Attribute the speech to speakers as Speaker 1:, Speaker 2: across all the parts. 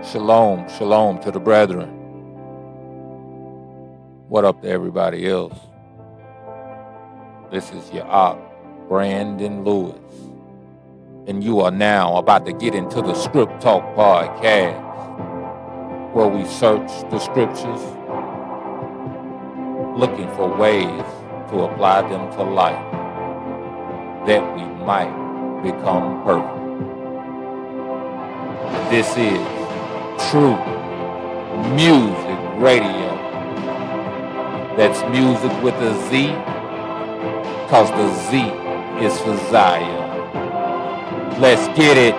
Speaker 1: Shalom, shalom to the brethren. What up to everybody else? This is your op, Brandon Lewis. And you are now about to get into the Script Talk podcast, where we search the scriptures, looking for ways to apply them to life, that we might become perfect. This is True Music Radio. That's music with a Z, cause the Z is for Zion. Let's get it.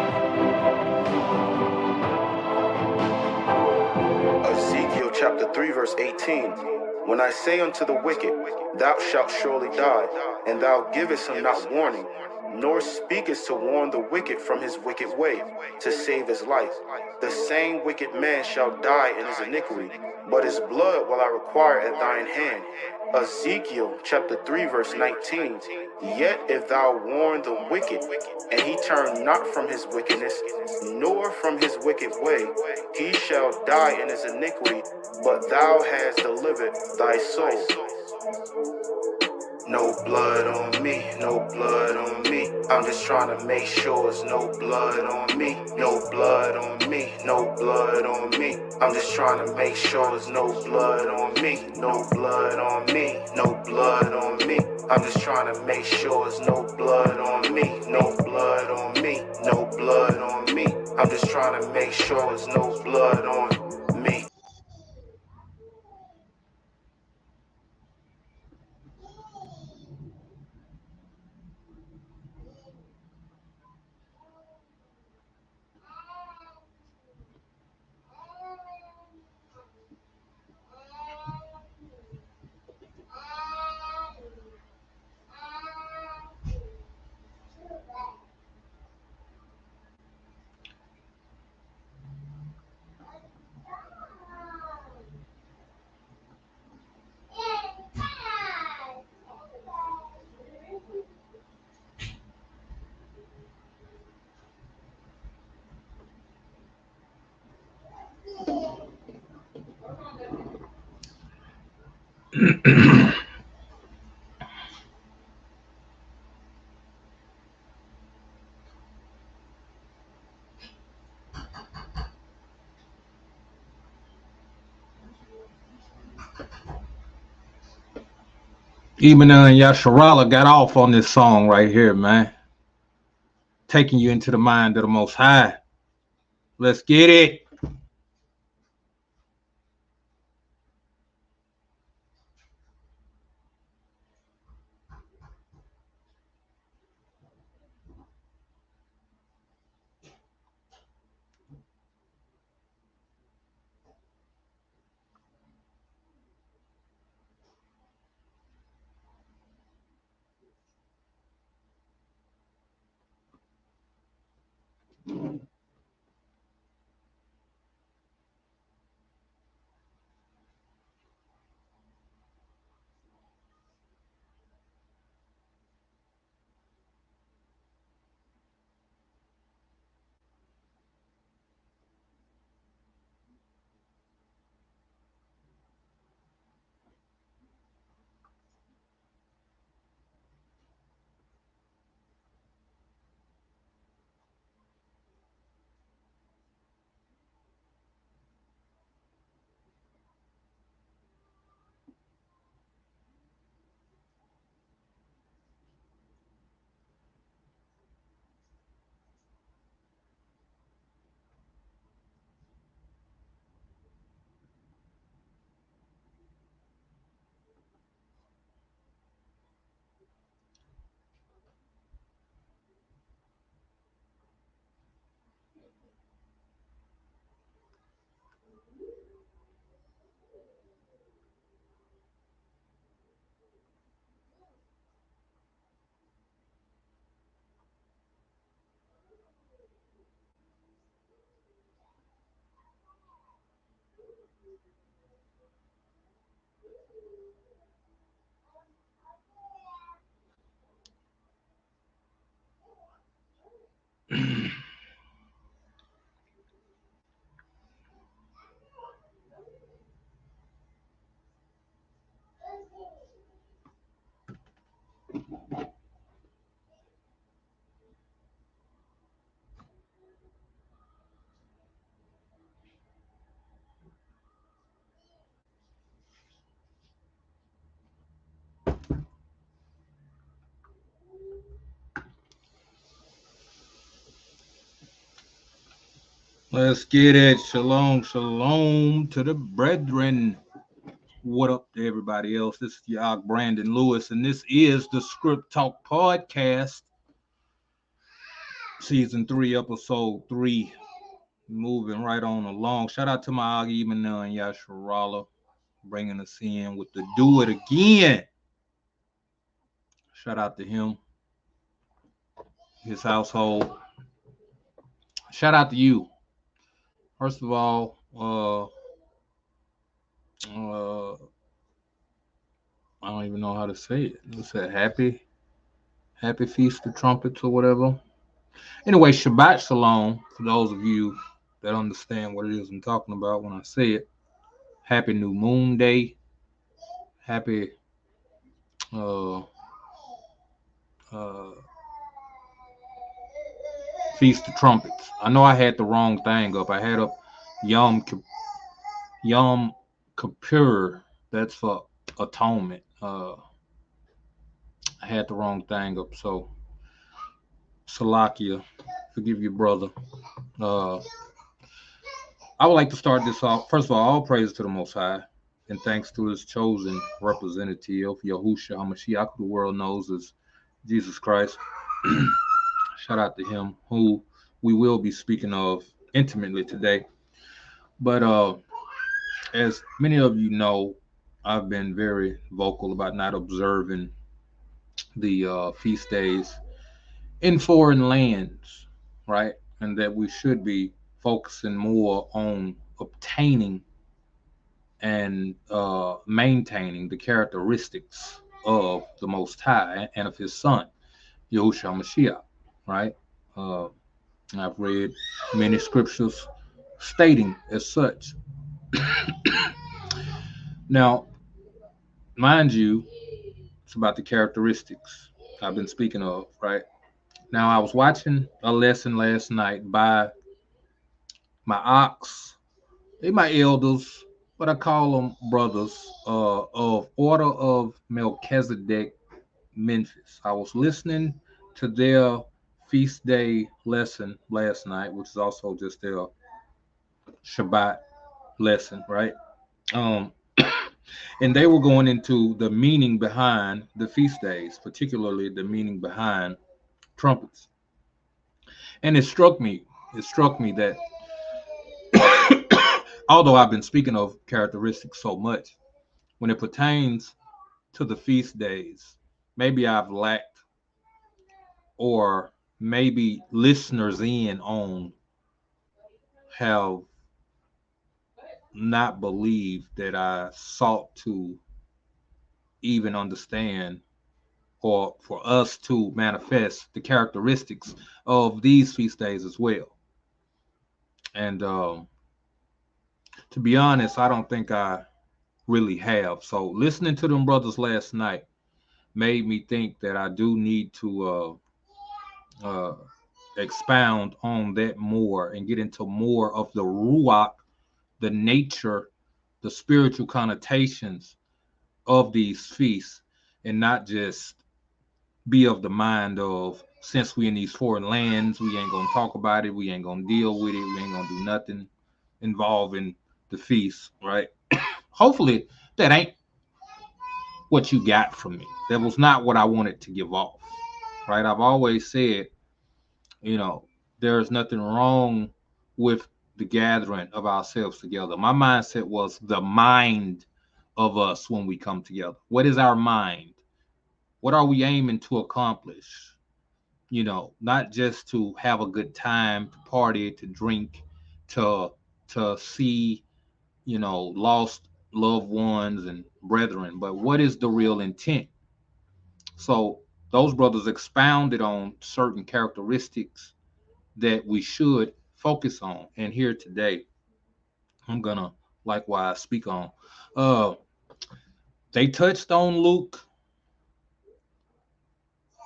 Speaker 2: Ezekiel chapter 3 verse 18. When I say unto the wicked, thou shalt surely die, and thou givest him not warning, nor speakest to warn the wicked from his wicked way, to save his life, the same wicked man shall die in his iniquity, but his blood will I require at thine hand. Ezekiel chapter 3 verse 19. Yet if thou warn the wicked, and he turn not from his wickedness, nor from his wicked way, he shall die in his iniquity, but thou hast delivered thy soul. No blood on me, no blood on me. I'm just trying to make sure it's no blood on me. No blood on me, no blood on me. I'm just trying to make sure it's no blood on me. No blood on me, no blood on me. I'm just trying to make sure it's no blood on me. No blood on me, no blood on me. I'm just trying to make sure it's no blood on me.
Speaker 3: Ibn and Yasharala got off on this song right here, man. Taking you into the mind of the Most High. Let's get it. Let's get it. Shalom, shalom to the brethren. What up to everybody else? This is your Brandon Lewis, and this is the Script Talk Podcast, Season 3, Episode 3. Moving right on along. Shout out to my Agi Mana and Yasharala, bringing us in with the Do It Again. Shout out to him, his household. Shout out to you. First of all, I don't even know how to say it. You said happy Feast of Trumpets or whatever. Anyway, Shabbat Shalom for those of you that understand what it is I'm talking about when I say it. Happy New Moon Day. Happy Feast of Trumpets. I know I had the wrong thing up. I had up Yom Kippur. That's for atonement. I had the wrong thing up. So, Salakia, forgive your brother. I would like to start this off. First of all praise to the Most High, and thanks to His chosen representative, Yahushua HaMashiach, who the world knows as Jesus Christ. Shout out to him, who we will be speaking of intimately today. But as many of you know, I've been very vocal about not observing the feast days in foreign lands, right? And that we should be focusing more on obtaining and maintaining the characteristics of the Most High and of His Son, Yahushua Mashiach, right? I've read many scriptures stating as such. Now, mind you, it's about the characteristics I've been speaking of, right? Now, I was watching a lesson last night by my ox. They my elders, but I call them brothers of Order of Melchizedek, Memphis. I was listening to their feast day lesson last night, which is also just their Shabbat lesson, right? Um, and they were going into the meaning behind the feast days, particularly the meaning behind trumpets. And it struck me that although I've been speaking of characteristics so much, when it pertains to the feast days, maybe I've lacked, or maybe listeners in on have not believed that I sought to even understand, or for us to manifest the characteristics of these feast days as well. And to be honest, I don't think I really have. So listening to them brothers last night made me think that I do need to expound on that more and get into more of the ruach, the nature, the spiritual connotations of these feasts, and not just be of the mind of, since we in these foreign lands, we ain't gonna talk about it, we ain't gonna deal with it, we ain't gonna do nothing involving the feast, right? Hopefully that ain't what you got from me. That was not what I wanted to give off, right? I've always said, there's nothing wrong with the gathering of ourselves together. My mindset was the mind of us when we come together. What is our mind? What are we aiming to accomplish? Not just to have a good time, to party, to drink, to see, lost loved ones and brethren, but what is the real intent? So those brothers expounded on certain characteristics that we should focus on. And here today, I'm gonna likewise speak on. Uh, they touched on Luke,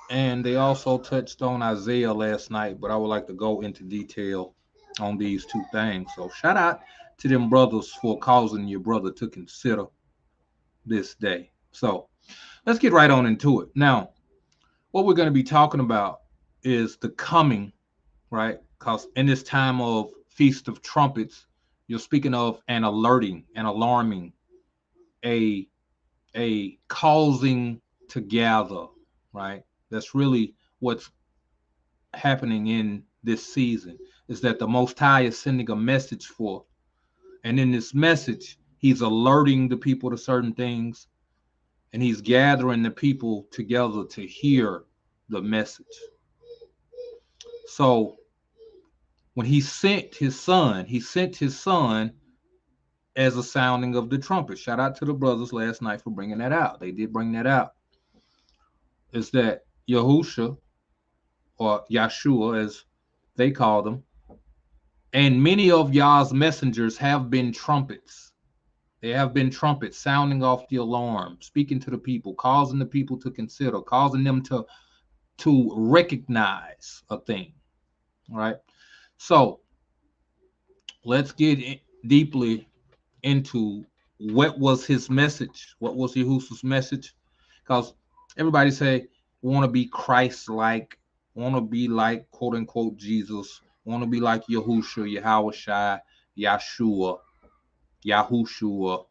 Speaker 3: and they also touched on Isaiah last night, but I would like to go into detail on these two things. So shout out to them brothers for causing your brother to consider this day. So let's get right on into it. Now, what we're going to be talking about is the coming, right? Because in this time of Feast of Trumpets, you're speaking of an alerting, an alarming, a causing to gather, right? That's really what's happening in this season, is that the Most High is sending a message for, and in this message, he's alerting the people to certain things, and he's gathering the people together to hear the message. So when he sent his son as a sounding of the trumpet. Shout out to the brothers last night for bringing that out. They did bring that out. Is that Yahusha, or Yahshua as they call them, and many of Yah's messengers have been trumpets. They have been trumpets sounding off the alarm, speaking to the people, causing the people to consider, causing them to recognize a thing. All right. So let's get deeply into what was his message. What was Yahushua's message? Because everybody say want to be Christ-like, want to be like quote unquote Jesus, want to be like Yahushua, Yahushua, Yahshua, Yahushua,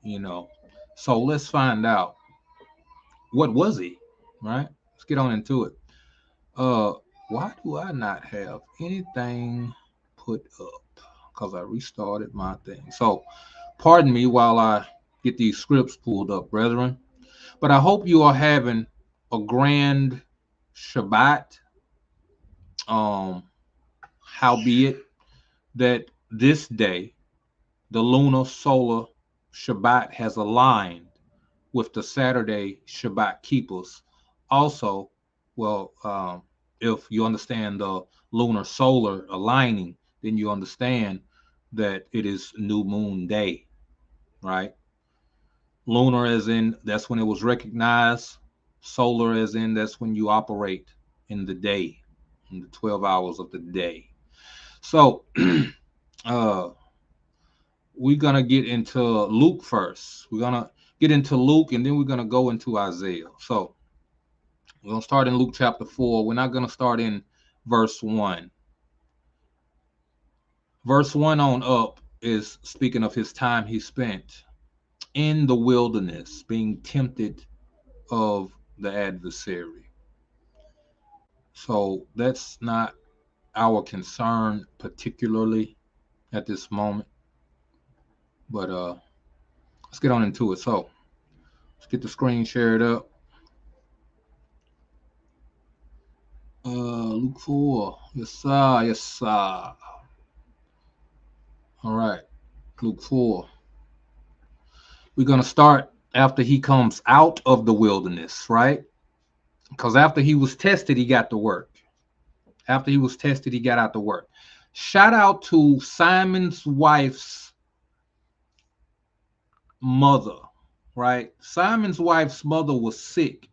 Speaker 3: you know. So let's find out, what was he, right? Let's get on into it. Why do I not have anything put up? Because I restarted my thing. So pardon me while I get these scripts pulled up, brethren. But I hope you are having a grand Shabbat. Howbeit that this day, the lunar solar Shabbat has aligned with the Saturday Shabbat keepers. Also, well, if you understand the lunar solar aligning, then you understand that it is new moon day, right? Lunar as in that's when it was recognized. Solar as in that's when you operate in the day, in the 12 hours of the day. So uh we're gonna get into Luke first. We're gonna get into Luke and then we're gonna go into Isaiah. So we're gonna start in Luke chapter 4. We're not gonna start in verse 1. Verse 1 on up is speaking of his time he spent in the wilderness, being tempted of the adversary. So that's not our concern particularly at this moment. But let's get on into it. So let's get the screen shared up. Luke 4. Yes, sir. Yes, sir. All right. Luke 4. We're going to start after he comes out of the wilderness, right? Because after he was tested, he got to work. After he was tested, he got out to work. Shout out to Simon's wife's mother, right? Simon's wife's mother was sick.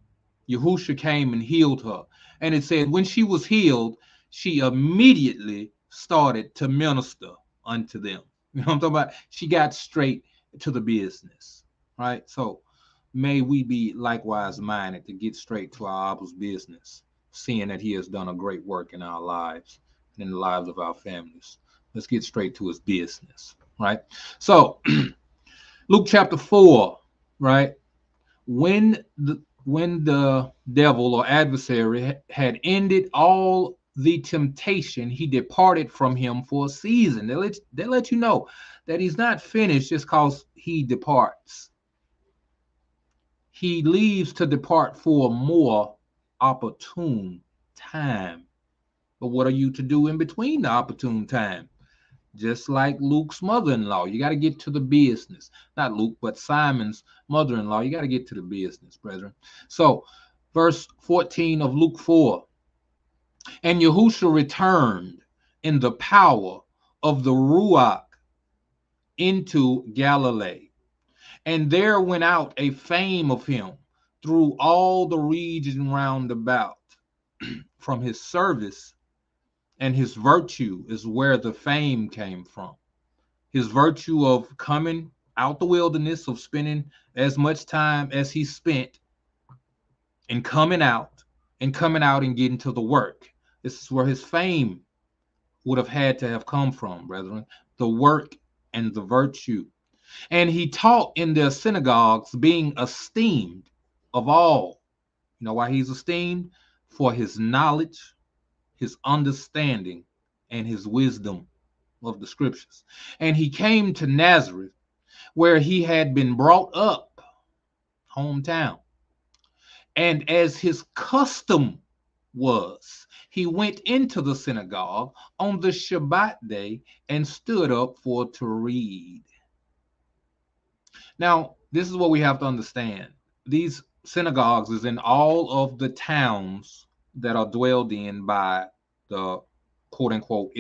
Speaker 3: Yahusha came and healed her. And it said when she was healed, she immediately started to minister unto them. You know what I'm talking about? She got straight to the business, right? So may we be likewise minded to get straight to our Abba's business, seeing that he has done a great work in our lives and in the lives of our families. Let's get straight to his business, right? So Luke chapter 4, right? When the devil or adversary had ended all the temptation, he departed from him for a season. They let you know that he's not finished just because he departs. He leaves to depart for a more opportune time. But what are you to do in between the opportune time? Just like Luke's mother-in-law, you got to get to the business. Not Luke, but Simon's mother-in-law. You got to get to the business, brethren. So, verse 14 of Luke 4. And Yahushua returned in the power of the Ruach into Galilee. And there went out a fame of him through all the region round about. From his service and his virtue is where the fame came from. His virtue of coming out the wilderness, of spending as much time as he spent, and coming out and getting to the work. This is where his fame would have had to have come from, brethren, the work and the virtue. And he taught in their synagogues, being esteemed of all. You know why he's esteemed? For his knowledge, his understanding, and his wisdom of the scriptures. And he came to Nazareth, where he had been brought up, hometown. And as his custom was, he went into the synagogue on the Shabbat day and stood up for to read. Now, this is what we have to understand. These synagogues is in all of the towns that are dwelled in by the quote unquote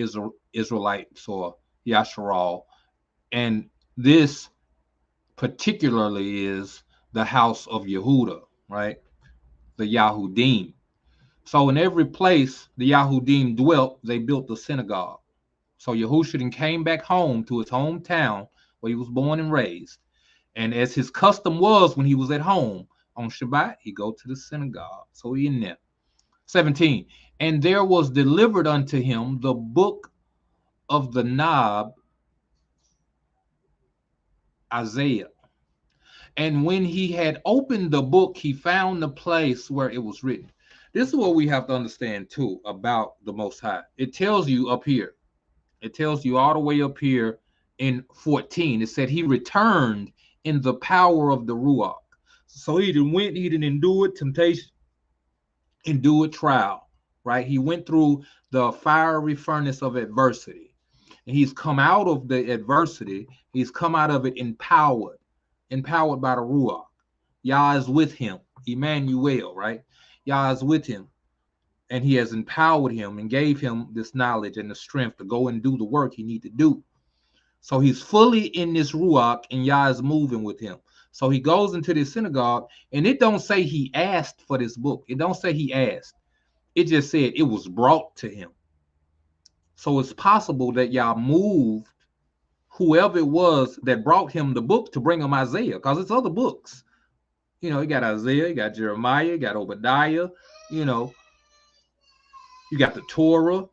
Speaker 3: Israelites or Yasharal. And this particularly is the house of Yehuda, right? The Yahudim. So in every place the Yahudim dwelt, they built the synagogue. So Yehoshua came back home to his hometown where he was born and raised. And as his custom was when he was at home on Shabbat, he go to the synagogue. So he in there. 17. And there was delivered unto him the book of the Nab, Isaiah. And when he had opened the book, he found the place where it was written. This is what we have to understand too about the Most High. It tells you up here. It tells you all the way up here in 14. It said he returned in the power of the Ruach. So he didn't endure temptation, endure trial, right? He went through the fiery furnace of adversity. And he's come out of the adversity. He's come out of it empowered by the Ruach. Yah is with him. Emmanuel, right? Yah is with him. And he has empowered him and gave him this knowledge and the strength to go and do the work he need to do. So he's fully in this Ruach and Yah is moving with him. So he goes into this synagogue and it don't say he asked for this book. It don't say he asked. It just said it was brought to him. So it's possible that Yah moved whoever it was that brought him the book to bring him Isaiah, because it's other books. You know, you got Isaiah, you got Jeremiah, you got Obadiah, you know, you got the Torah.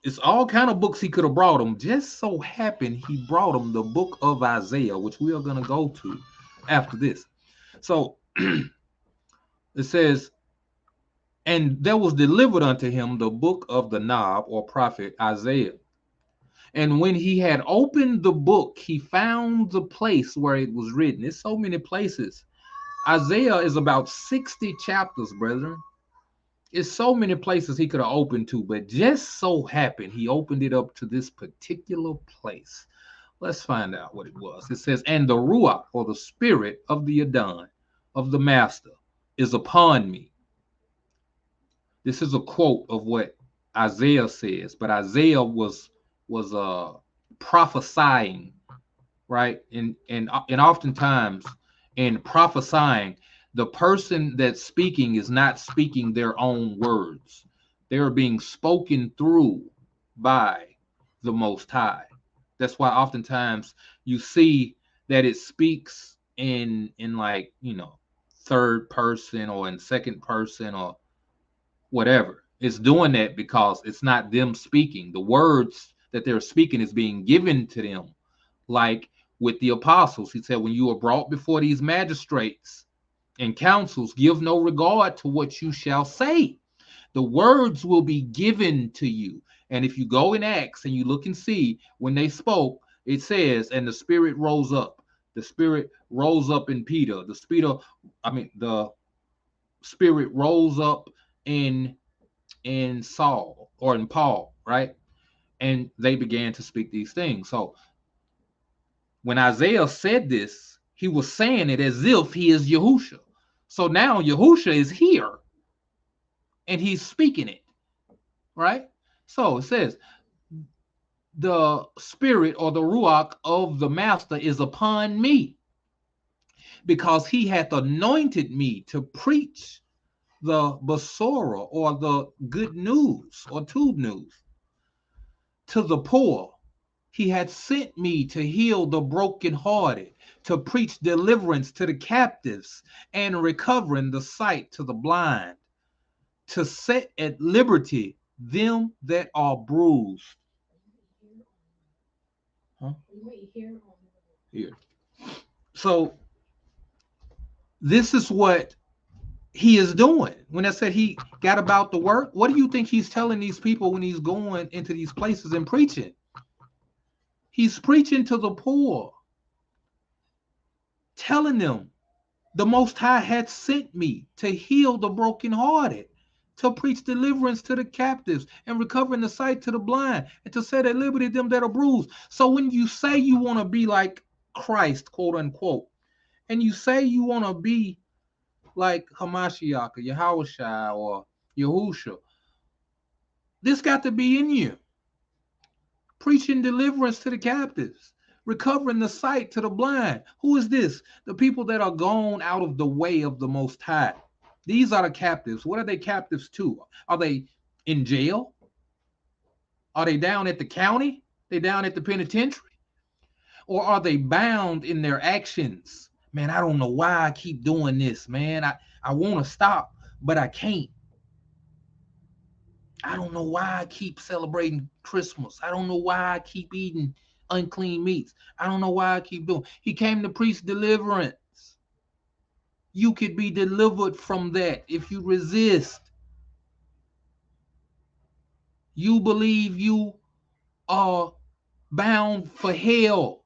Speaker 3: It's all kind of books he could have brought him. Just so happened he brought him the book of Isaiah, which we are going to go to after this. So it says, and there was delivered unto him the book of the Nab, or prophet Isaiah. And when he had opened the book, he found the place where it was written. There's so many places. Isaiah is about 60 chapters, brethren. It's so many places he could have opened to, but just so happened he opened it up to this particular place. Let's find out what it was. It says, and the Ruach, or the spirit of the Adon, of the master, is upon me. This is a quote of what Isaiah says, but Isaiah was prophesying, right? And oftentimes in prophesying, the person that's speaking is not speaking their own words. They're being spoken through by the Most High. That's why oftentimes you see that it speaks in like, you know, third person or in second person or whatever. It's doing that because it's not them speaking. The words that they're speaking is being given to them. Like with the apostles, he said, when you are brought before these magistrates and councils, give no regard to what you shall say. The words will be given to you. And if you go in Acts and you look and see when they spoke, it says, and the spirit rose up. The spirit rose up in Peter. The spirit rose up in Saul or in Paul, right? And they began to speak these things. So when Isaiah said this, he was saying it as if he is Yahushua. So now Yahushua is here and he's speaking it, right? So it says, the spirit or the ruach of the master is upon me, because he hath anointed me to preach the basora, or the good news, or tube news, to the poor. He hath sent me to heal the brokenhearted, to preach deliverance to the captives, and recovering the sight to the blind, to set at liberty them that are bruised. Huh? Here. So this is what he is doing. When I said he got about the work, what do you think he's telling these people when he's going into these places and preaching? He's preaching to the poor, telling them the Most High had sent me to heal the brokenhearted, to preach deliverance to the captives, and recovering the sight to the blind, and to set at liberty them that are bruised. So when you say you want to be like Christ, quote unquote, and you say you want to be like Hamashiach or Yahushua or Yahusha, this got to be in you. Preaching deliverance to the captives, recovering the sight to the blind. Who is this? The people that are gone out of the way of the Most High. These are the captives. What are they captives to? Are they in jail? Are they down at the county? They down at the penitentiary? Or are they bound in their actions? Man, I don't know why I keep doing this, man. I want to stop, but I can't. I don't know why I keep celebrating Christmas. I don't know why I keep eating unclean meats. I don't know why I keep doing. He came to preach deliverance. You could be delivered from that if you resist. You believe you are bound for hell,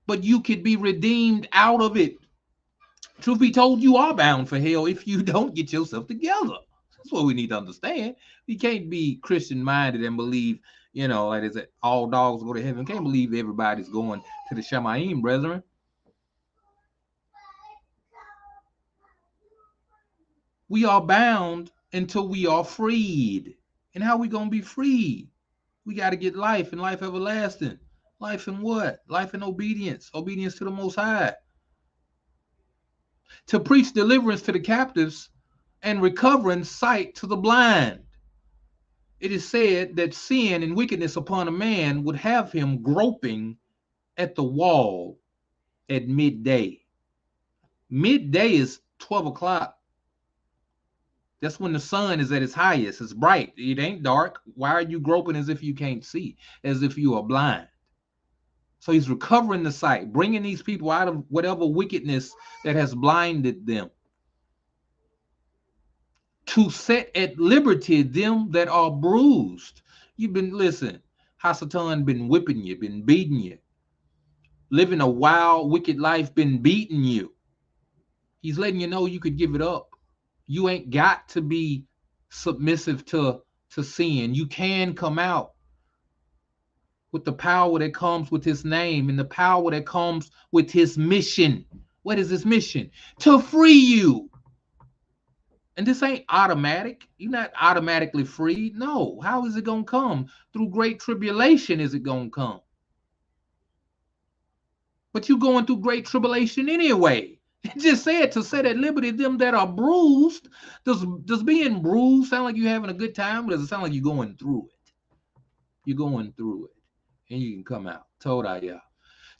Speaker 3: but you could be redeemed out of it. Truth be told, you are bound for hell if you don't get yourself together. That's what we need to understand. We can't be Christian minded and believe, like is it all dogs go to heaven. Can't believe everybody's going to the Shemaim, brethren. We are bound until we are freed. And how we gonna be freed? We got to get life and life everlasting. Life in what? Life in obedience. Obedience to the Most High. To preach deliverance to the captives and recovering sight to the blind. It is said that sin and wickedness upon a man would have him groping at the wall at midday. Midday is 12 o'clock. That's when the sun is at its highest. It's bright. It ain't dark. Why are you groping as if you can't see, as if you are blind? So he's recovering the sight, bringing these people out of whatever wickedness that has blinded them, to set at liberty them that are bruised. You've been, listen, Hasatan been whipping you, been beating you, living a wild, wicked life, been beating you. He's letting you know you could give it up. You ain't got to be submissive to sin. You can come out with the power that comes with his name and the power that comes with his mission. What is his mission? To free you. And this ain't automatic. You're not automatically freed. No. How is it going to come? Through great tribulation is it going to come. But you're going through great tribulation anyway. It just said to set at liberty them that are bruised. Does being bruised sound like you're having a good time? Or does it sound like you're going through it? You're going through it. And you can come out. Told I, yeah.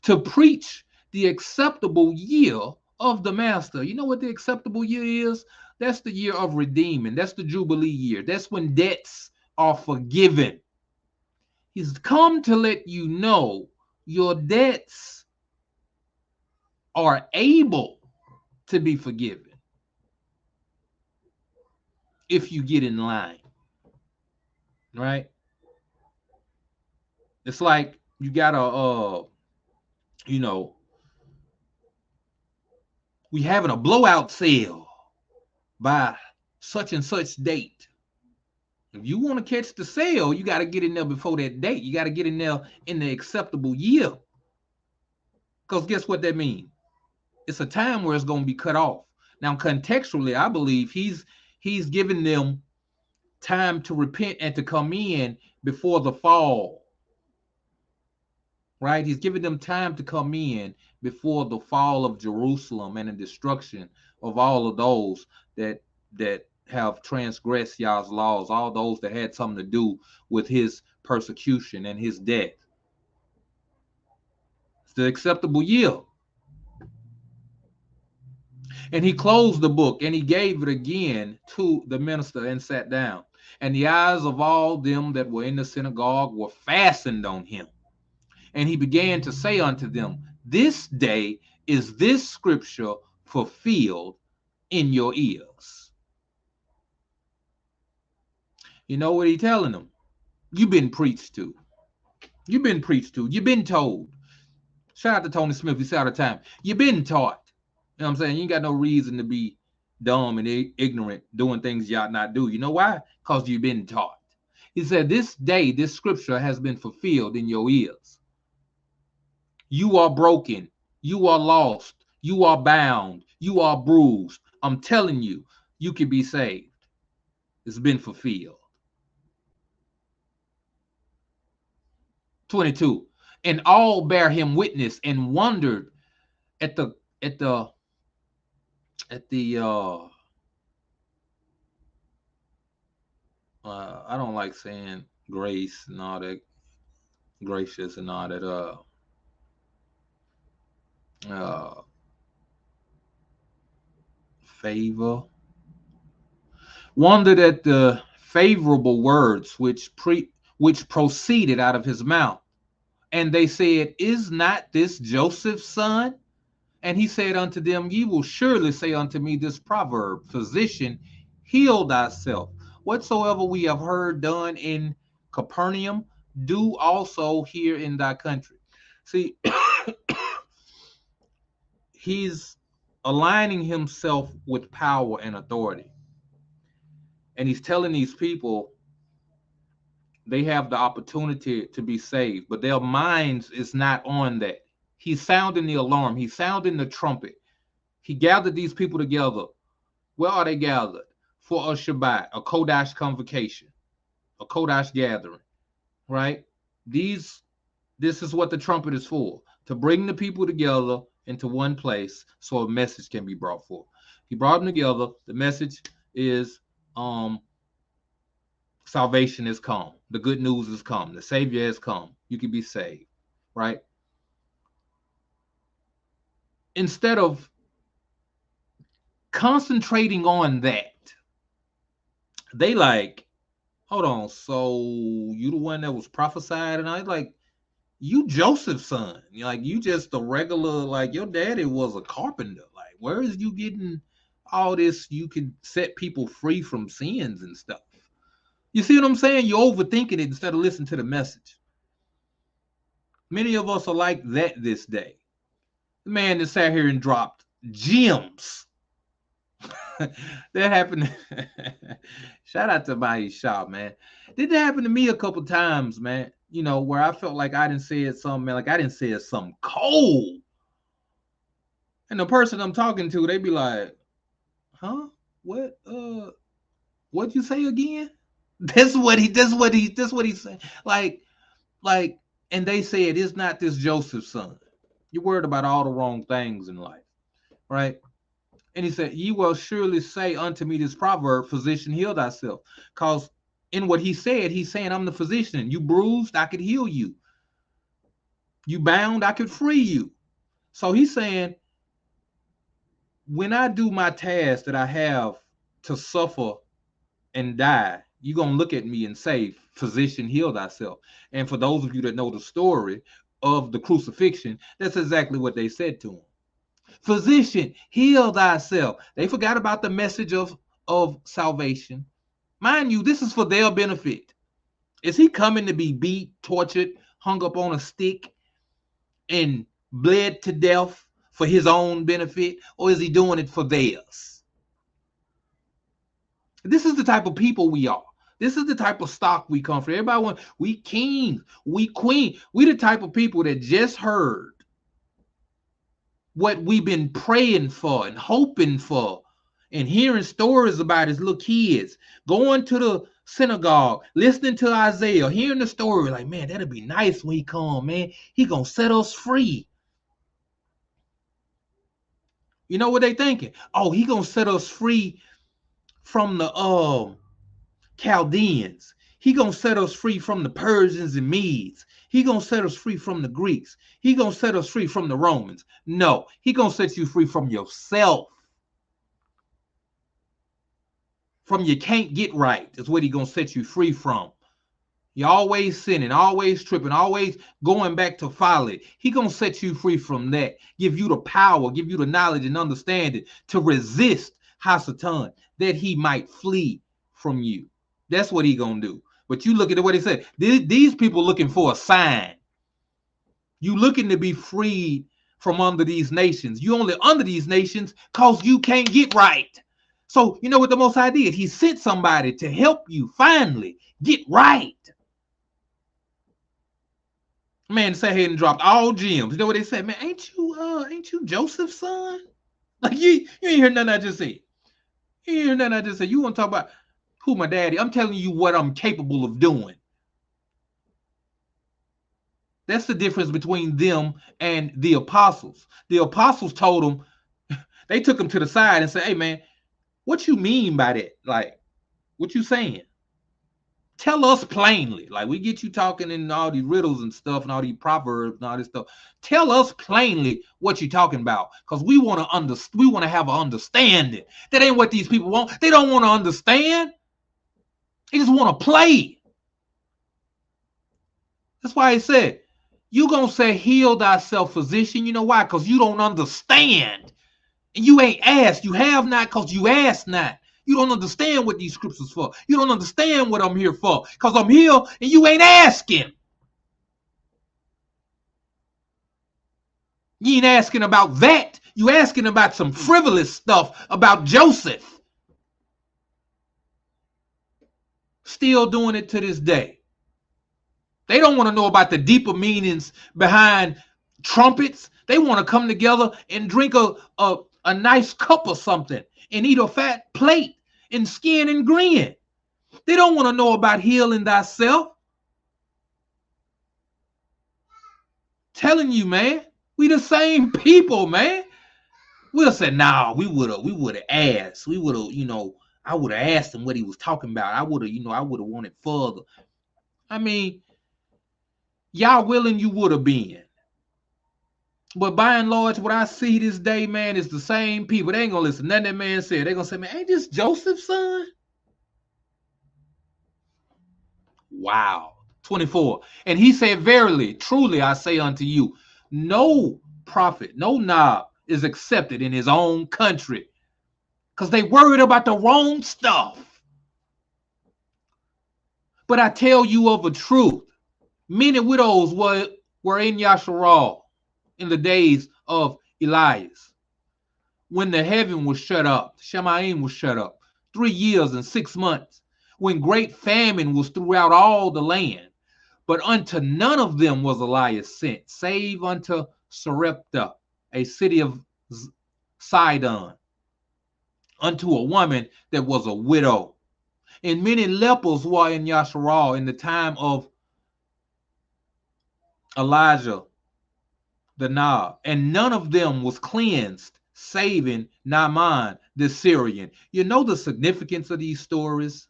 Speaker 3: To preach the acceptable year of the master. You know what the acceptable year is? That's the year of redeeming. That's the Jubilee year. That's when debts are forgiven. He's come to let you know your debts are able to be forgiven if you get in line. Right? It's like you got a, we having a blowout sale by such and such date. If you want to catch the sale, you got to get in there before that date. You got to get in there in the acceptable year. Because guess what that means? It's a time where it's going to be cut off. Now, contextually, I believe he's giving them time to repent and to come in before the fall. Right? He's giving them time to come in before the fall of Jerusalem and the destruction of all of those that have transgressed Yah's laws, all those that had something to do with his persecution and his death. It's the acceptable year. And he closed the book and he gave it again to the minister and sat down. And the eyes of all them that were in the synagogue were fastened on him. And he began to say unto them, this day is this scripture fulfilled in your ears. You know what he's telling them? You've been preached to. You've been preached to. You've been told. Shout out to Tony Smith. He said all the time, you've been taught. You know what I'm saying? You ain't got no reason to be dumb and ignorant doing things you ought not do. You know why? Because you've been taught. He said, this day, this scripture has been fulfilled in your ears. You are broken. You are lost. You are bound. You are bruised. I'm telling you, you can be saved. It's been fulfilled. 22. And all bear him witness and wondered at the I don't like saying grace and all that, gracious and all that favor. Wondered at the favorable words which proceeded out of his mouth. And they said, is not this Joseph's son? And he said unto them, ye will surely say unto me this proverb, physician, heal thyself. Whatsoever we have heard done in Capernaum, do also here in thy country. See, he's aligning himself with power and authority. And he's telling these people they have the opportunity to be saved, but their minds is not on that. He's sounding the alarm. He's sounding the trumpet. He gathered these people together. Where are they gathered? For a Shabbat, a Kodash convocation, a Kodash gathering, right? This is what the trumpet is for, to bring the people together into one place so a message can be brought forth. He brought them together. The message is salvation has come. The good news has come. The Savior has come. You can be saved, right? Instead of concentrating on that, they like, hold on, so you the one that was prophesied? And I was like, you Joseph's son. You're like, you just a regular, like your daddy was a carpenter. Like, where is you getting all this? You can set people free from sins and stuff. You see what I'm saying? You're overthinking it instead of listening to the message. Many of us are like that this day. The man that sat here and dropped gems. That happened. Shout out to my shop, man. Did that happen to me a couple times, man? You know, where I felt like I didn't say it something, man, like I didn't say it something cold. And the person I'm talking to, they be like, huh? What'd you say again? That's what he said. Like, and they said, it's not this Joseph's son. You're worried about all the wrong things in life, right? And he said, ye will surely say unto me this proverb, physician, heal thyself. Because in what he said, he's saying, I'm the physician. You bruised, I could heal you. You bound, I could free you. So he's saying, when I do my task that I have to suffer and die, you're going to look at me and say, physician, heal thyself. And for those of you that know the story of the crucifixion, that's exactly what they said to him. Physician, heal thyself. They forgot about the message of salvation. Mind you, this is for their benefit. Is he coming to be beat, tortured, hung up on a stick, and bled to death for his own benefit? Or is he doing it for theirs? This is the type of people we are. This is the type of stock we come from. Everybody wants, we kings, we queen. We the type of people that just heard what we've been praying for and hoping for and hearing stories about as little kids, going to the synagogue, listening to Isaiah, hearing the story, like, man, that'd be nice when he come, man. He gonna set us free. You know what they thinking? Oh, he gonna set us free from the Chaldeans. He gonna set us free from the Persians and Medes. He gonna set us free from the Greeks. He gonna set us free from the Romans. No, he gonna set you free from yourself. From you can't get right is what he gonna set you free from. You're always sinning, always tripping, always going back to folly. He gonna set you free from that. Give you the power, give you the knowledge and understanding to resist Hasatan, that he might flee from you. That's what he gonna do. But you look at what he said. These people looking for a sign. You looking to be freed from under these nations. You only under these nations because you can't get right. So you know what the Most High did? He sent somebody to help you finally get right. Man, sat here and dropped all gems. You know what they said? Man, ain't you Joseph's son? Like you ain't hear nothing I just said. You ain't hear nothing I just said. You want to talk about who my daddy? I'm telling you what I'm capable of doing. That's the difference between them and the apostles. The apostles told them, they took them to the side and said, hey man, what you mean by that? Like, what you saying? Tell us plainly. Like, we get you talking in all these riddles and stuff and all these proverbs and all this stuff. Tell us plainly what you're talking about, because we want to have an understanding. That ain't what these people want. They don't want to understand. They just want to play. That's why he said, you gonna say, heal thyself, physician. You know why? Because you don't understand. And you ain't asked. You have not because you asked not. You don't understand what these scriptures for. You don't understand what I'm here for. Because I'm here and you ain't asking. You ain't asking about that. You asking about some frivolous stuff about Joseph. Still doing it to this day. They don't want to know about the deeper meanings behind trumpets. They want to come together and drink a nice cup or something and eat a fat plate and skin and grin. They don't want to know about healing thyself. Telling you, man, we the same people, man. We'll say, nah, we would have asked. We would have, I would have asked him what he was talking about. I would have, wanted further. I mean, y'all willing you would have been. But by and large, what I see this day, man, is the same people. They ain't gonna listen to nothing that man said. They're gonna say, man, ain't this Joseph's son? Wow. 24. And he said, verily, truly, I say unto you, no prophet, no knob is accepted in his own country. Because they worried about the wrong stuff. But I tell you of a truth, many widows were in Yasharal in the days of Elias, when the heaven was shut up, Shemaim was shut up, 3 years and 6 months, when great famine was throughout all the land. But unto none of them was Elias sent, save unto Sarepta, a city of Sidon, unto a woman that was a widow. And many lepers were in Yasharal in the time of Elijah the Nab, and none of them was cleansed, saving Naaman the Syrian. You know the significance of these stories?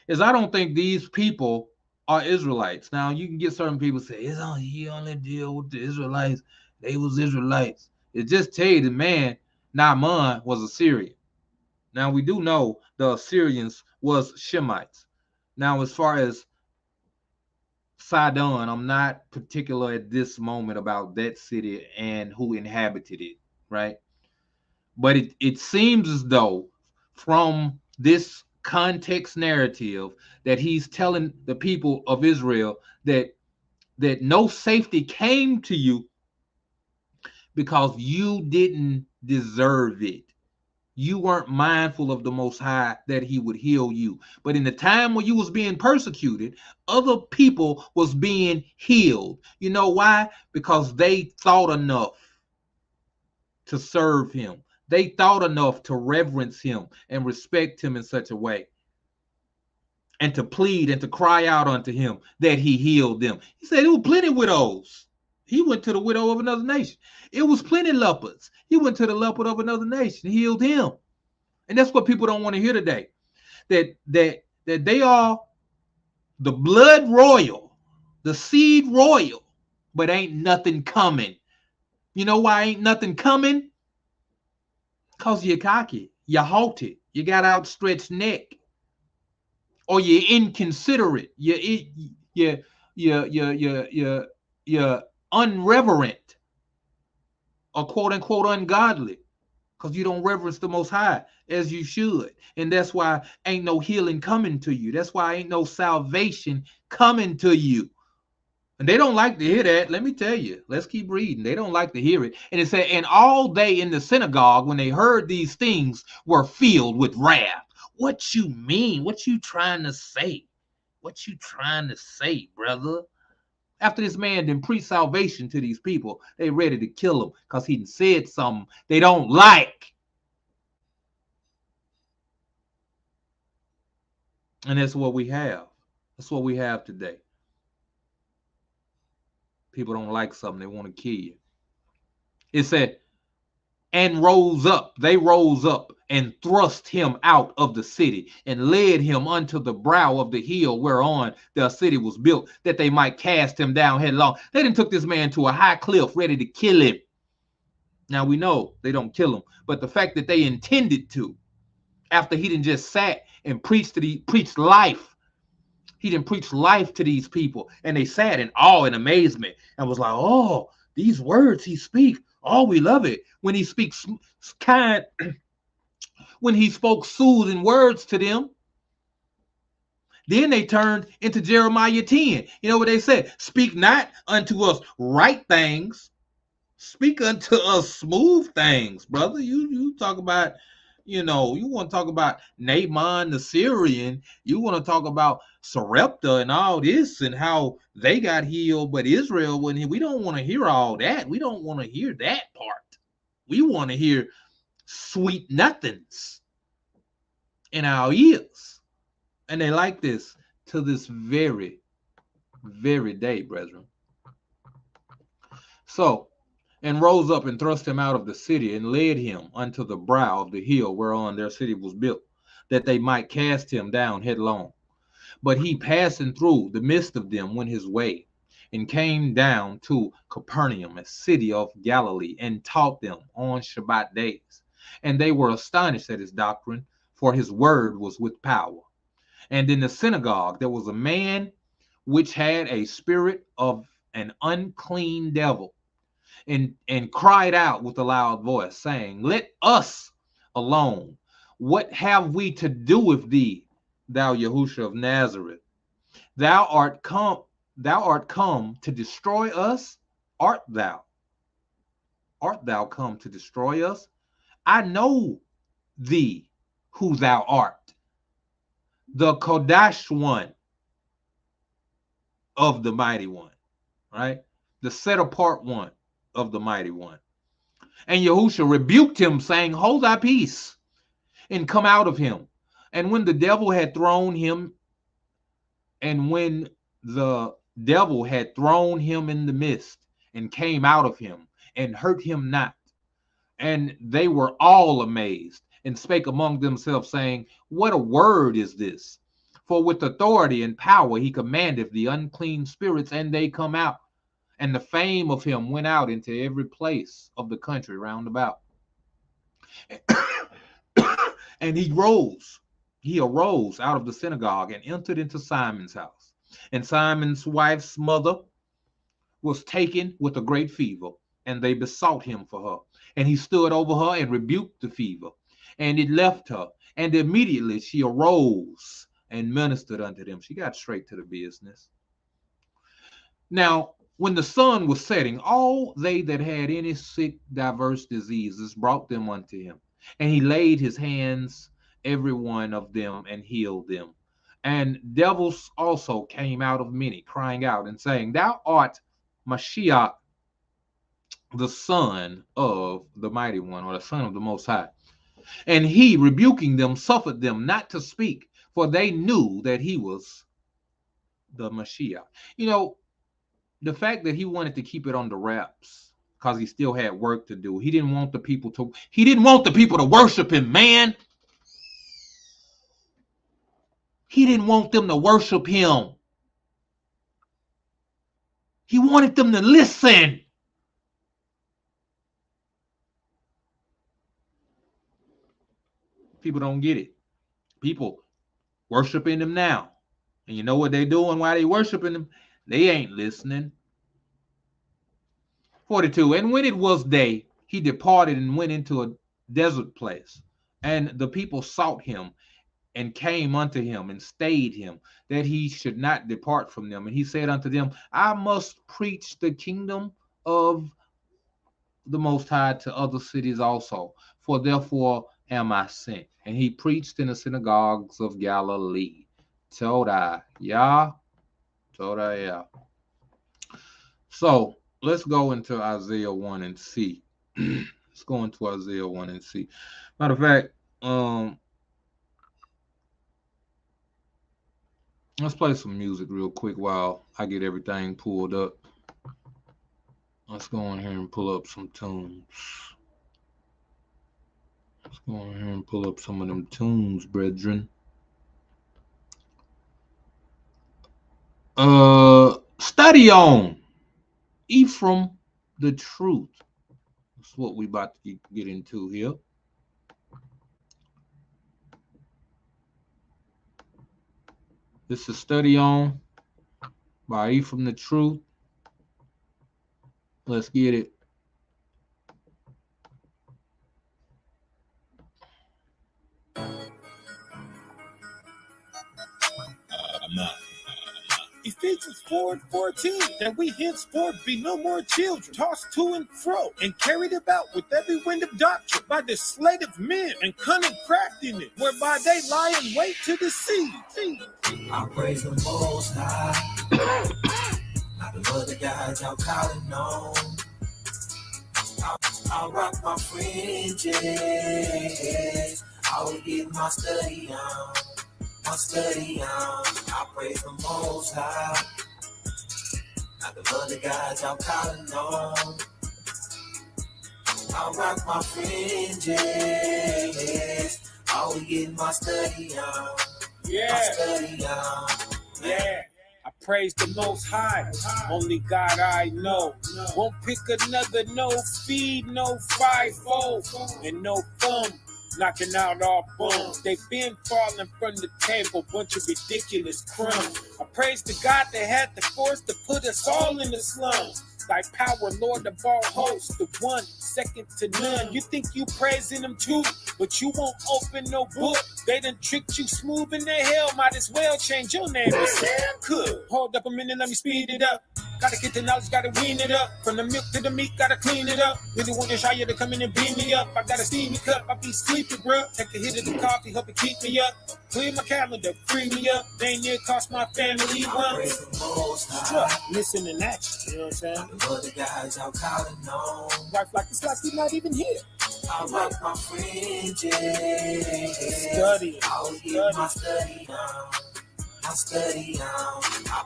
Speaker 3: Is I don't think these people are Israelites. Now, you can get certain people say, he only deal with the Israelites. They was Israelites. It just tell you the man, Naaman, was a Syrian. Now, we do know the Assyrians was Shemites. Now, as far as Sidon, I'm not particular at this moment about that city and who inhabited it, right? But it seems as though from this context narrative that he's telling the people of Israel that no safety came to you because you didn't deserve it. You weren't mindful of the Most High that he would heal you. But in the time when you was being persecuted, other people was being healed. You know why? Because they thought enough to serve him. They thought enough to reverence him and respect him in such a way. and to plead and to cry out unto him that he healed them. He said, there were plenty widows. He went to the widow of another nation. It was plenty lepers. He went to the leopard of another nation, healed him. And that's what people don't want to hear today. That they are the blood royal, the seed royal, but ain't nothing coming. You know why ain't nothing coming? Because you're cocky, you're haughty, you got outstretched neck, or you're inconsiderate, you're unreverent, or quote unquote ungodly, because you don't reverence the Most High as you should. And that's why ain't no healing coming to you. That's why ain't no salvation coming to you. And they don't like to hear that. Let me tell you. Let's keep reading. They don't like to hear it. And it said, and all they in the synagogue, when they heard these things, were filled with wrath. What you mean? What you trying to say? What you trying to say, brother? After this man didn't preach salvation to these people, they ready to kill him because he said something they don't like. And that's what we have. That's what we have today. People don't like something, they want to kill you. It said, and rose up. They rose up and thrust him out of the city and led him unto the brow of the hill whereon the city was built, that they might cast him down headlong. They done took this man to a high cliff ready to kill him. Now we know they don't kill him, but the fact that they intended to, after he didn't just sat and preached life. He didn't preach life to these people, and they sat in awe and amazement and was like, oh, these words he speak, oh, we love it. When he speaks kind, when he spoke soothing words to them, then they turned into Jeremiah 10. You know what they said? Speak not unto us right things, speak unto us smooth things, brother. You talk about, you want to talk about Naaman the Syrian. You want to talk about SEp.03 and all this and how they got healed, but Israel wouldn't. We don't want to hear all that. We don't want to hear that part. We want to hear sweet nothings in our ears. And they like this to this very, very day, brethren. So, and rose up and thrust him out of the city and led him unto the brow of the hill whereon their city was built, that they might cast him down headlong. But he, passing through the midst of them, went his way and came down to Capernaum, a city of Galilee, and taught them on Shabbat days. And they were astonished at his doctrine, for his word was with power. And in the synagogue there was a man which had a spirit of an unclean devil, and cried out with a loud voice, saying, let us alone. What have we to do with thee, thou Yahushua of Nazareth? Thou art come to destroy us? Art thou come to destroy us? I know thee, who thou art, the Kodash one of the mighty one, right? The set apart one of the mighty one. And Yahushua rebuked him, saying, hold thy peace, and come out of him. And when the devil had thrown him in the midst, and came out of him, and hurt him not. And they were all amazed, and spake among themselves, saying, what a word is this? For with authority and power he commandeth the unclean spirits, and they come out. And the fame of him went out into every place of the country round about. And he arose out of the synagogue and entered into Simon's house. And Simon's wife's mother was taken with a great fever, and they besought him for her. And he stood over her and rebuked the fever, and it left her. And immediately she arose and ministered unto them. She got straight to the business. Now, when the sun was setting, all they that had any sick diverse diseases brought them unto him. And he laid his hands every one of them and healed them. And devils also came out of many, crying out and saying, thou art Mashiach, the Son of the Mighty One, or the Son of the Most High. And he, rebuking them, suffered them not to speak for they knew that he was the Mashiach. You know, the fact that he wanted to keep it on the wraps because he still had work to do. He didn't want the people to worship him, man. He didn't want them to worship him. He wanted them to listen. People don't get it. People worshiping him now. And you know what they doing while they worshiping him? They ain't listening. 42. And when it was day, he departed and went into a desert place. And the people sought him and came unto him and stayed him, that he should not depart from them. And he said unto them, I must preach the kingdom of the Most High to other cities also, for therefore am I sent. And he preached in the synagogues of Galilee. Toda Yah. So let's go into Isaiah 1 and see. Let's go into Isaiah 1 and see. Matter of fact, let's play some music real quick while I get everything pulled up. Let's go in here and pull up some tunes. Let's go in here and pull up some of them tunes, brethren. Study on Ephraim the truth. That's what we about to get into here. This is Study On by Ephraim the Truth. Let's get it.
Speaker 4: Ephesians 4:14, that we henceforth be no more children, tossed to and fro, and carried about with every wind of doctrine, by the sleight of men and cunning craftiness, whereby they lie in wait to deceive.
Speaker 5: I praise the Most High. Not the other guys y'all calling on. I'll rock my fringes. I'll get my study on. I praise the Most High. Not the other guys y'all calling on. I'll rock my fringes. I'll get my study on.
Speaker 4: Yeah. I praise the Most High. Only God I know. Won't pick another, no feed, no fivefold, and no thumb. Knocking out all bums. They've been falling from the table, bunch of ridiculous crumbs. I praise the God that had the force to put us all in the slums. Thy power, Lord of all hosts, the one, second to none. You think you praising him too, but you won't open no book. They done tricked you smooth in the hell, might as well change your name to Sam Cook. Hold up a minute, let me speed it up. Gotta get the knowledge, gotta wean it up. From the milk to the meat, gotta clean it up. Really want the Shia to come in and beam me up. I got a steamy cup, I be sleeping, bro. Take a hit of the coffee, help it keep me up. Clear my calendar, free me up. They ain't near cost my family one. Listen and action, you know what I'm saying?
Speaker 5: The other guys y'all calling on.
Speaker 4: Life like it's like we not even here.
Speaker 5: I rock my fringes.
Speaker 4: Study.
Speaker 5: I'll get my study on. I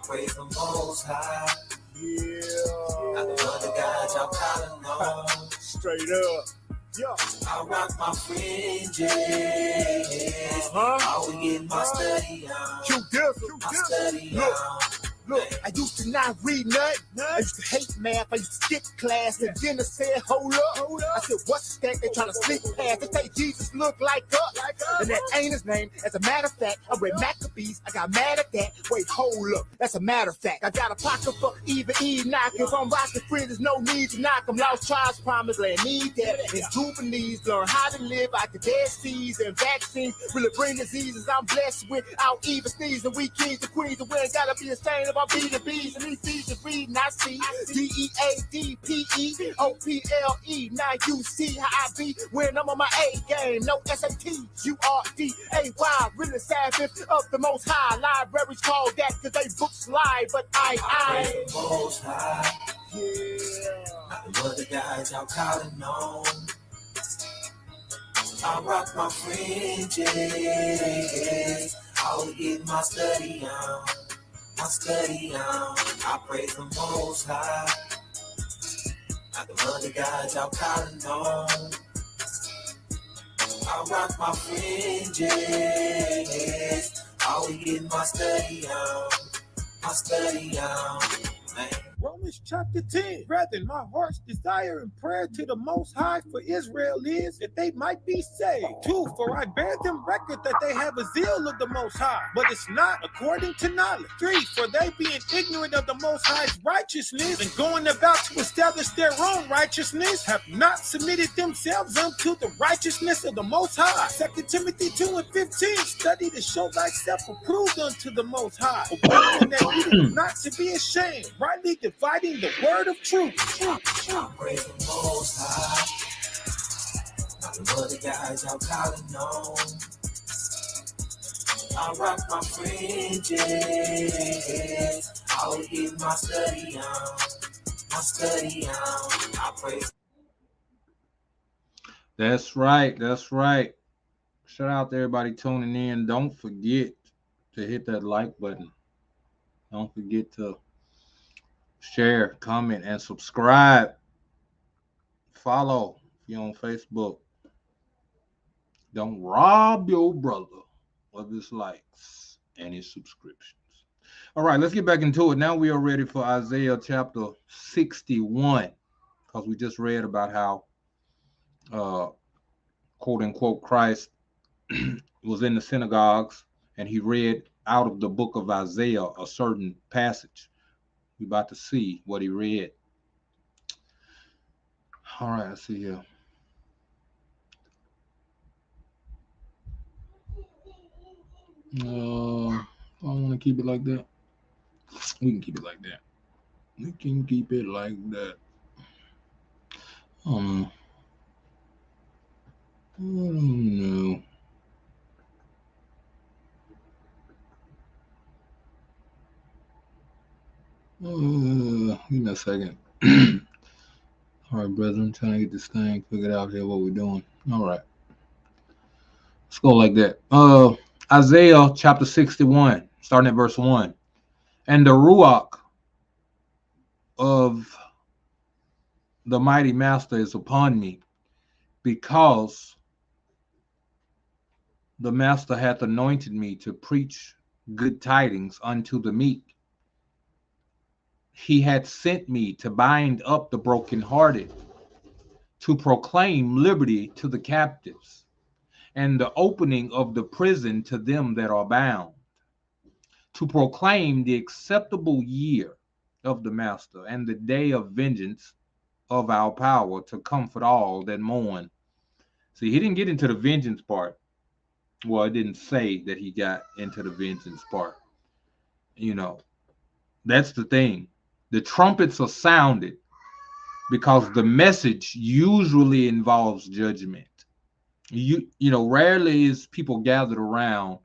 Speaker 5: praise the Most High.
Speaker 4: Yeah.
Speaker 5: Not the other guys y'all calling on.
Speaker 4: Straight up. Yeah.
Speaker 5: I rock my fringes. I will get my study on. My study on.
Speaker 6: Look, I used to not read nothing. I used to hate math. I used to skip class. And then I said, hold up. I said, what's the stack? They trying to sneak past. They say Jesus look like us. And that ain't his name. As a matter of fact, I read Maccabees. I got mad at that. Wait, hold up. That's a matter of fact. I got a pocket for even Enoch. If I'm rocking free, there's no need to knock them. Lost child's promise, land need that. And jubilees learn how to live out the dead seas and vaccines. Really bring diseases I'm blessed with. Out even sneezing. We kings and queens. And we ain't gotta be ashamed of our B to B's and these B's to read. And I see DEADPEOPLE. Now you see how I be when I'm on my A game. No SATs, URDAY. Really savage of the Most High. Libraries call that because they books lie. But I
Speaker 5: Most High.
Speaker 6: Yeah.
Speaker 5: Not the other guys y'all calling on. I rock my fringes. Always get my study on. My study on. I praise the Most High. Not the other guys y'all calling on. I rock my fringes. Always get my study on. My study on. Man.
Speaker 4: Romans chapter 10. Brethren, my heart's desire and prayer to the Most High for Israel is that they might be saved. 2. For I bear them record that they have a zeal of the Most High, but it's not according to knowledge. 3. For they being ignorant of the Most High's righteousness and going about to establish their own righteousness, have not submitted themselves unto the righteousness of the Most High. 2 Timothy 2:15. Study to show thyself approved unto the Most High, a workman that needeth not to be ashamed, rightly dividing the word of truth.
Speaker 5: I praise the Most High. Not the other guys y'all calling on. I rock my fringes. Always get my study on. My study on. I praise.
Speaker 3: That's right. That's right. Shout out to everybody tuning in. Don't forget to hit that like button. Don't forget to share, comment, and subscribe. Follow if you're on Facebook. Don't rob your brother of his likes and his subscriptions. All right, let's get back into it. Now we are ready for Isaiah chapter 61, because we just read about how, quote unquote, Christ was in the synagogues and he read out of the book of Isaiah a certain passage. We're about to see what he read. All right, let's see here. I don't want to keep it like that. We can keep it like that. We can keep it like that. I don't know. Give me a second. All right, brother, I'm trying to get this thing figured out here, what we're doing. All right. Let's go like that. Isaiah chapter 61, starting at verse 1. And the Ruach of the mighty master is upon me, because the master hath anointed me to preach good tidings unto the meek. He hath sent me to bind up the brokenhearted, to proclaim liberty to the captives, and the opening of the prison to them that are bound, to proclaim the acceptable year of the master, and the day of vengeance of our power, to comfort all that mourn. See, he didn't get into the vengeance part. Well, it didn't say that he got into the vengeance part. You know, that's the thing. The trumpets are sounded because the message usually involves judgment. You know, rarely is people gathered around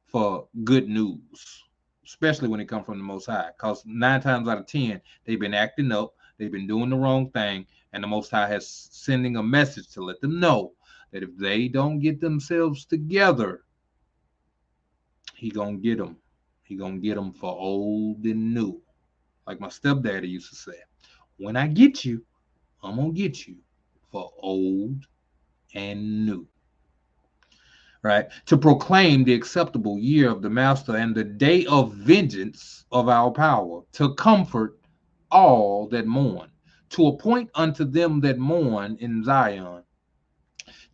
Speaker 3: for good news, especially when it comes from the Most High, because 9 times out of 10, they've been acting up, they've been doing the wrong thing, and the Most High has sending a message to let them know that if they don't get themselves together, he gonna get them. He gonna get them for old and new. Like my stepdaddy used to say, when I get you, I'm gonna get you for old and new. Right? To proclaim the acceptable year of the master and the day of vengeance of our power, to comfort all that mourn, to appoint unto them that mourn in Zion,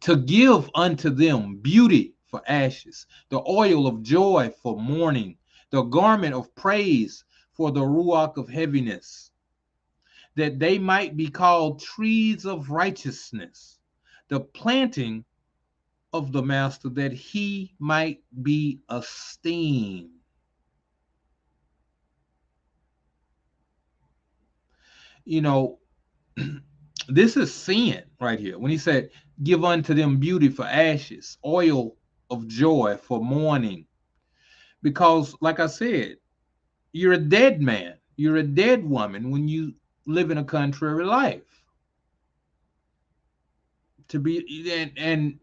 Speaker 3: to give unto them beauty for ashes, the oil of joy for mourning, the garment of praise for the ruach of heaviness, that they might be called trees of righteousness, the planting of the master, that he might be esteemed. You know, this is sin right here. When he said, give unto them beauty for ashes, oil of joy for mourning. Because, like I said, you're a dead man. You're a dead woman when you live in a contrary life. To be and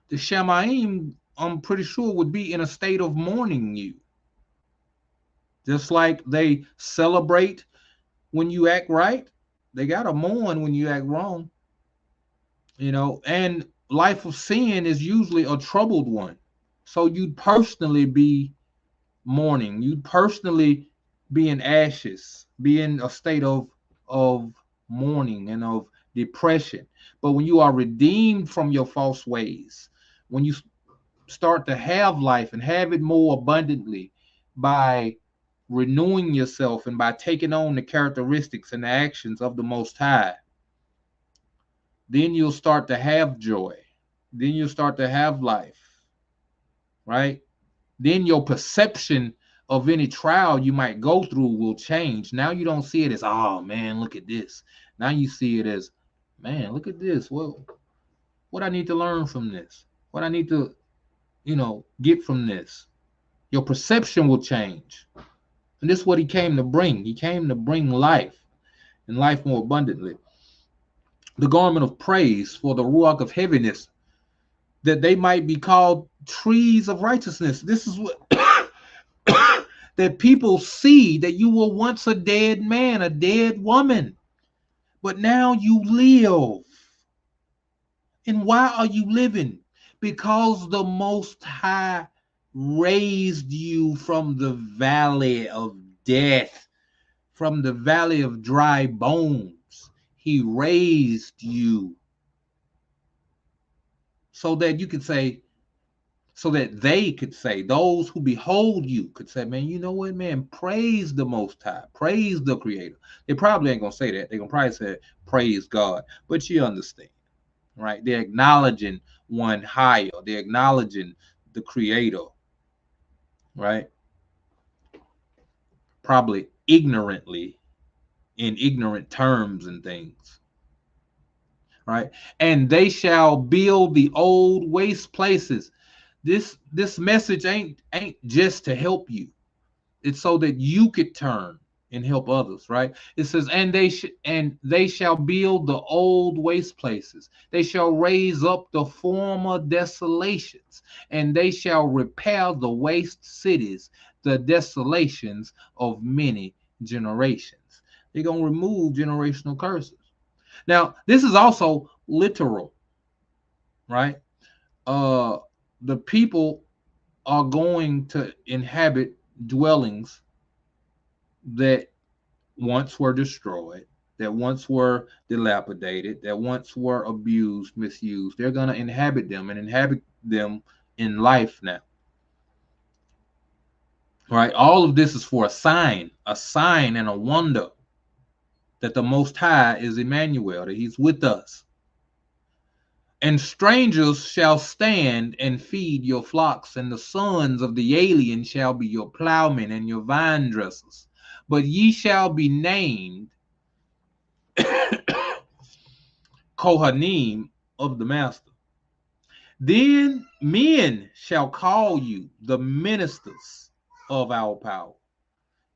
Speaker 3: the Shamaim I'm pretty sure, would be in a state of mourning you. Just like they celebrate when you act right, they got to mourn when you act wrong. And life of sin is usually a troubled one. So you'd personally be mourning. You'd personally be in ashes, be in a state of mourning and of depression. But when you are redeemed from your false ways, when you start to have life and have it more abundantly by renewing yourself and by taking on the characteristics and the actions of the Most High, then you'll start to have joy. Then you'll start to have life, right? Then your perception of any trial you might go through will change. Now you don't see it as, oh man, look at this. Now you see it as, man, look at this. Well, what I need to learn from this? What I need to, get from this? Your perception will change. And this is what he came to bring. He came to bring life, and life more abundantly. The garment of praise for the ruach of heaviness, that they might be called trees of righteousness. This is what that people see, that you were once a dead man, a dead woman, but now you live. And why are you living? Because the Most High raised you from the valley of death, from the valley of dry bones. He raised you so that you could say, so that they could say, those who behold you could say, man, you know what, man, praise the Most High, praise the Creator. They probably ain't going to say that. They're going to probably say, praise God. But you understand, right? They're acknowledging one higher. They're acknowledging the Creator, right? Probably ignorantly, in ignorant terms and things, right? And they shall build the old waste places. This message ain't just to help you. It's so that you could turn and help others, right? It says, and they shall build the old waste places. They shall raise up the former desolations, and they shall repair the waste cities, the desolations of many generations. They're going to remove generational curses. Now, this is also literal, right? The people are going to inhabit dwellings that once were destroyed, that once were dilapidated, that once were abused, misused. They're going to inhabit them and inhabit them in life now. Right? All of this is for a sign and a wonder that the Most High is Emmanuel, that He's with us. And strangers shall stand and feed your flocks, and the sons of the alien shall be your plowmen and your vine dressers. But ye shall be named Kohanim of the Master. Then men shall call you the ministers of our power.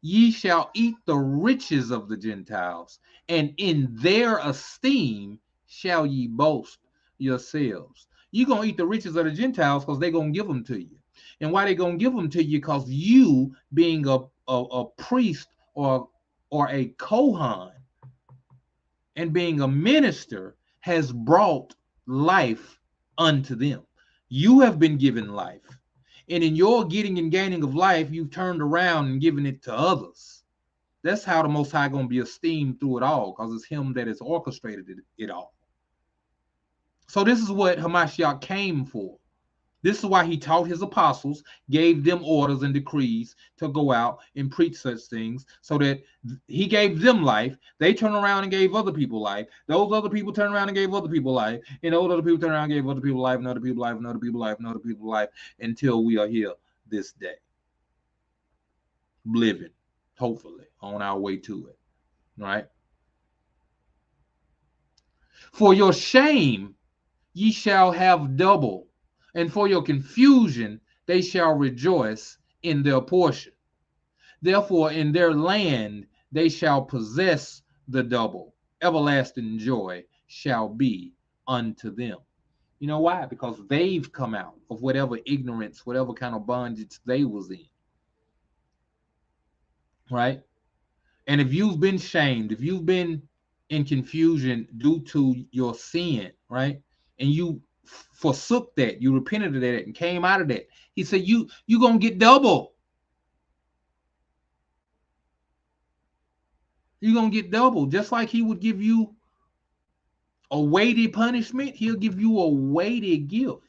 Speaker 3: Ye shall eat the riches of the Gentiles, and in their esteem shall ye boast yourselves. You're going to eat the riches of the Gentiles because they're going to give them to you. And why they going to give them to you? Because you, being a priest or a Kohan and being a minister, has brought life unto them. You have been given life. And in your getting and gaining of life, you've turned around and given it to others. That's how the Most High going to be esteemed through it all, because it's Him that has orchestrated it all. So this is what Hamashiach came for. This is why He taught His apostles, gave them orders and decrees to go out and preach such things, so that He gave them life. They turned around and gave other people life. Those other people turned around and gave other people life. And those other people turned around and gave other people life, and other people life, and other people life, and other people life, until we are here this day, living, hopefully, on our way to it, right? For your shame ye shall have double, and for your confusion they shall rejoice in their portion. Therefore in their land they shall possess the double. Everlasting joy shall be unto them. You know why? Because they've come out of whatever ignorance, whatever kind of bondage they was in. Right? And if you've been shamed, if you've been in confusion due to your sin, right? And you forsook that, you repented of that and came out of that. He said, you gonna get double. You're gonna get double. Just like he would give you a weighty punishment, he'll give you a weighty gift.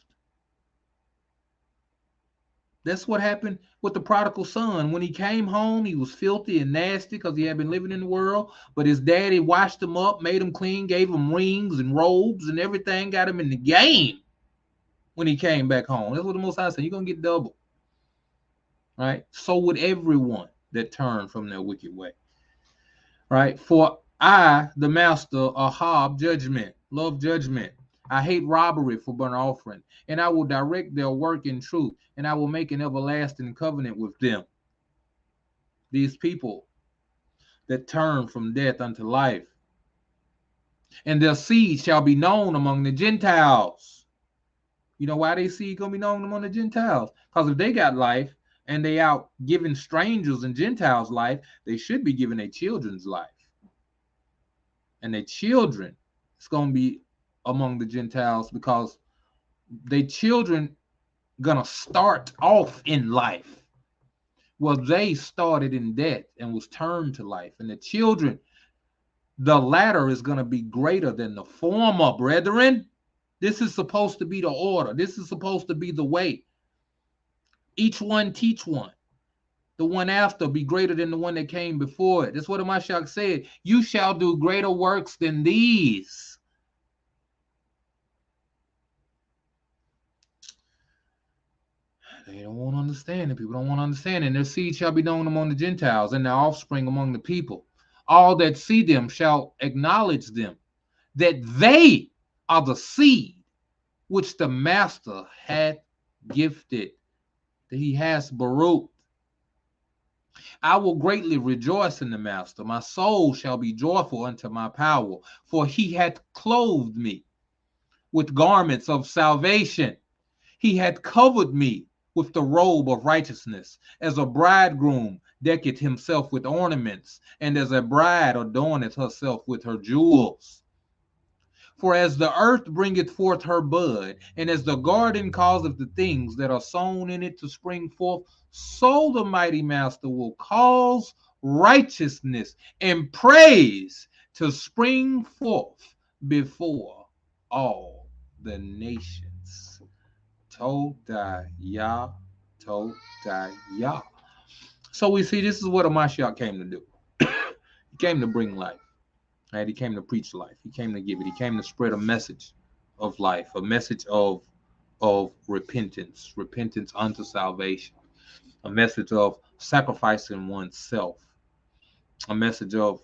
Speaker 3: That's what happened with the prodigal son. When he came home, he was filthy and nasty because he had been living in the world. But his daddy washed him up, made him clean, gave him rings and robes and everything, got him in the game when he came back home. That's what the Most High said. You're going to get double. Right? So would everyone that turned from their wicked way. Right? For I, the master, ahab judgment, love judgment. I hate robbery for burnt offering, and I will direct their work in truth, and I will make an everlasting covenant with them. These people that turn from death unto life, and their seed shall be known among the Gentiles. You know why their seed gonna be known among the Gentiles? Because if they got life and they out giving strangers and Gentiles life, they should be giving their children's life. And their children is gonna be among the Gentiles because their children gonna start off in life. Well, they started in death and was turned to life. And the children, the latter is gonna be greater than the former, brethren. This is supposed to be the order. This is supposed to be the way. Each one teach one. The one after be greater than the one that came before it. That's what Mashiach said. You shall do greater works than these. They don't want to understand it. People don't want to understand it. And their seed shall be known among the Gentiles, and their offspring among the people. All that see them shall acknowledge them, that they are the seed which the master had gifted, that he has baruch. I will greatly rejoice in the master. My soul shall be joyful unto my power, for he hath clothed me with garments of salvation. He hath covered me with the robe of righteousness, as a bridegroom decketh himself with ornaments, and as a bride adorneth herself with her jewels. For as the earth bringeth forth her bud, and as the garden causeth the things that are sown in it to spring forth, so the mighty master will cause righteousness and praise to spring forth before all the nations. Todayah, Todayah. So we see this is what a Mashiach came to do. He came to bring life. Right? He came to preach life. He came to give it. He came to spread a message of life, a message of repentance, repentance unto salvation, a message of sacrificing oneself, a message of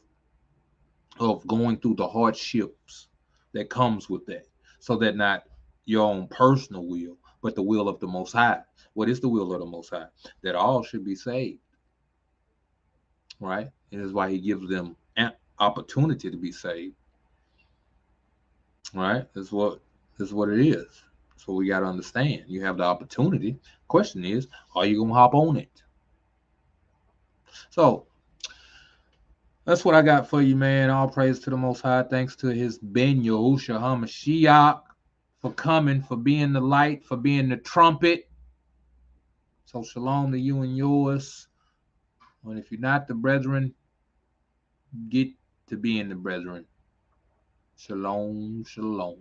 Speaker 3: going through the hardships that comes with that, so that not your own personal will, but the will of the Most High. What is the will of the Most High? That all should be saved. Right? It is why he gives them an opportunity to be saved. Right? That's what it is. That's what we got to understand. You have the opportunity. Question is, are you going to hop on it? So that's what I got for you, man. All praise to the Most High. Thanks to his Ben Yahushua HaMashiach for coming, for being the light, for being the trumpet. So shalom to you and yours. And if you're not the brethren, get to being the brethren. Shalom, shalom.